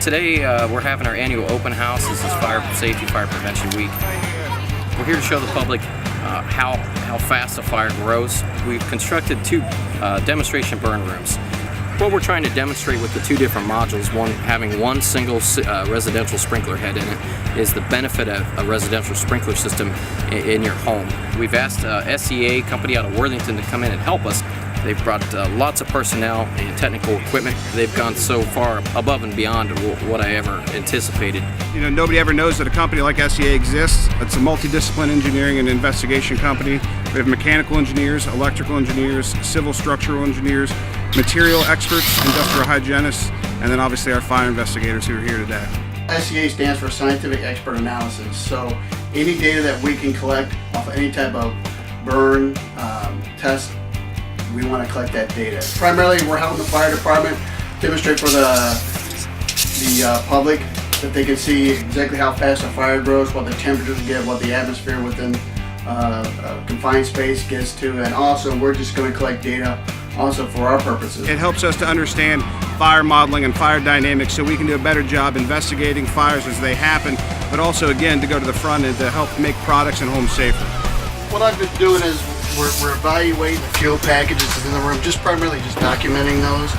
Today we're having our annual open house. This is Fire Safety, Fire Prevention Week. We're here to show the public how fast a fire grows. We've constructed two demonstration burn rooms. What we're trying to demonstrate with the two different modules, having one single residential sprinkler head in it, is the benefit of a residential sprinkler system in your home. We've asked SEA, company out of Worthington, to come in and help us. They've brought lots of personnel and technical equipment. They've gone so far above and beyond what I ever anticipated. You know, nobody ever knows that a company like SEA exists. It's a multidiscipline engineering and investigation company. We have mechanical engineers, electrical engineers, civil structural engineers, material experts, industrial hygienists, and then obviously our fire investigators who are here today. SEA stands for Scientific Expert Analysis. So any data that we can collect off of any type of burn test, we want to collect that data. Primarily, we're helping the fire department demonstrate for the public that they can see exactly how fast a fire grows, what the temperatures get, what the atmosphere within a confined space gets to, and also we're just going to collect data also for our purposes. It helps us to understand fire modeling and fire dynamics so we can do a better job investigating fires as they happen, but also again to go to the front end to help make products and homes safer. What I've been doing is we're evaluating the fuel packages in the room, just primarily just documenting those.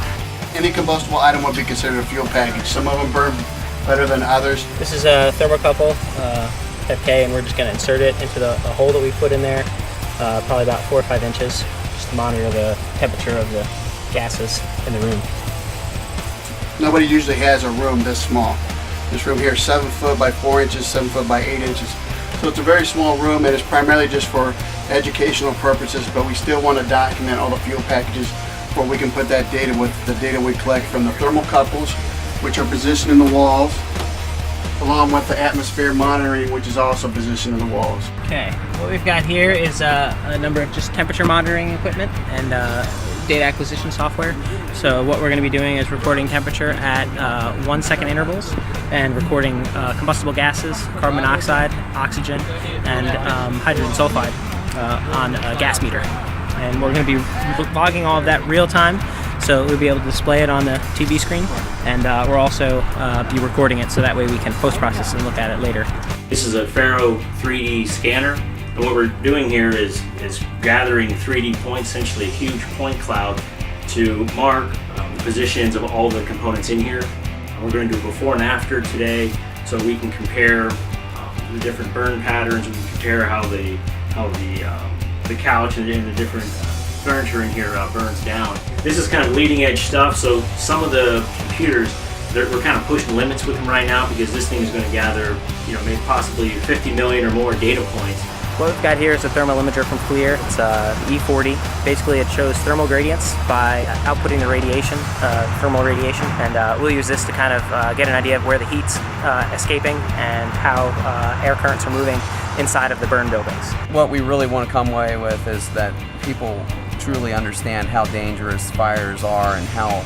Any combustible item would be considered a fuel package. Some of them burn better than others. This is a thermocouple, type K, and we're just going to insert it into the hole that we put in there, probably about 4 or 5 inches, just to monitor the temperature of the gases in the room. Nobody usually has a room this small. This room here is 7 foot by 4 inches, 7 foot by 8 inches. So it's a very small room, and it's primarily just for educational purposes, but we still want to document all the fuel packages where we can put that data with the data we collect from the thermocouples, which are positioned in the walls, along with the atmosphere monitoring, which is also positioned in the walls. Okay, what we've got here is a number of just temperature monitoring equipment and data acquisition software. So what we're going to be doing is recording temperature at 1 second intervals and recording combustible gases, carbon monoxide, oxygen, and hydrogen sulfide on a gas meter. And we're going to be logging all of that real time, so we'll be able to display it on the TV screen, and we'll also be recording it so that way we can post-process and look at it later. This is a Faro 3D scanner, and what we're doing here is gathering 3D points, essentially a huge point cloud, to mark the positions of all the components in here. We're going to do a before and after today, so we can compare the different burn patterns. We can compare how the couch and the different furniture in here burns down. This is kind of leading edge stuff, so some of the computers, we're kind of pushing limits with them right now because this thing is going to gather, maybe possibly 50 million or more data points. What we've got here is a thermal imager from FLIR. It's the E40. Basically, it shows thermal gradients by outputting the radiation, thermal radiation, and we'll use this to kind of get an idea of where the heat's escaping and how air currents are moving inside of the burn buildings. What we really want to come away with is that people truly understand how dangerous fires are and how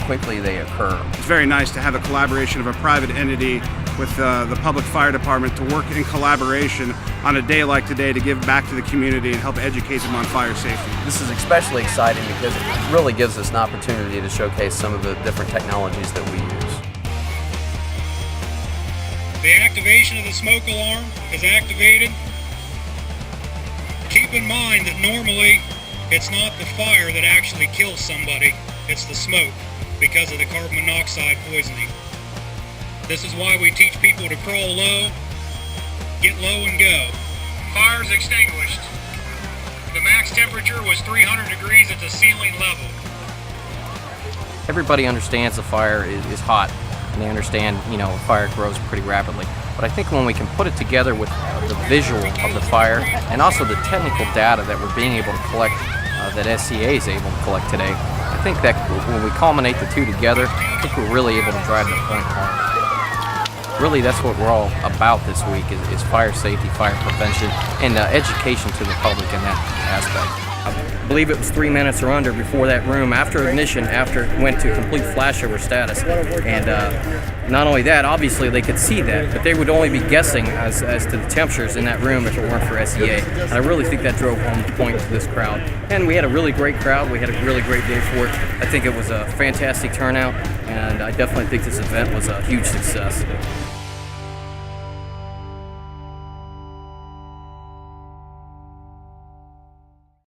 quickly they occur. It's very nice to have a collaboration of a private entity with the public fire department to work in collaboration on a day like today to give back to the community and help educate them on fire safety. This is especially exciting because it really gives us an opportunity to showcase some of the different technologies that we use. The activation of the smoke alarm is activated. Keep in mind that normally it's not the fire that actually kills somebody, it's the smoke because of the carbon monoxide poisoning. This is why we teach people to crawl low, get low and go. Fire's extinguished. The max temperature was 300 degrees at the ceiling level. Everybody understands the fire is hot, and they understand, fire grows pretty rapidly. But I think when we can put it together with the visual of the fire and also the technical data that we're being able to collect, that SEA is able to collect today, I think that when we culminate the two together, I think we're really able to drive the point home. Really, that's what we're all about this week is fire safety, fire prevention, and education to the public in that aspect. I believe it was 3 minutes or under before that room, after ignition, after it went to complete flashover status. And not only that, obviously they could see that, but they would only be guessing as to the temperatures in that room if it weren't for SEA. And I really think that drove home the point to this crowd. And we had a really great crowd. We had a really great day for it. I think it was a fantastic turnout, and I definitely think this event was a huge success.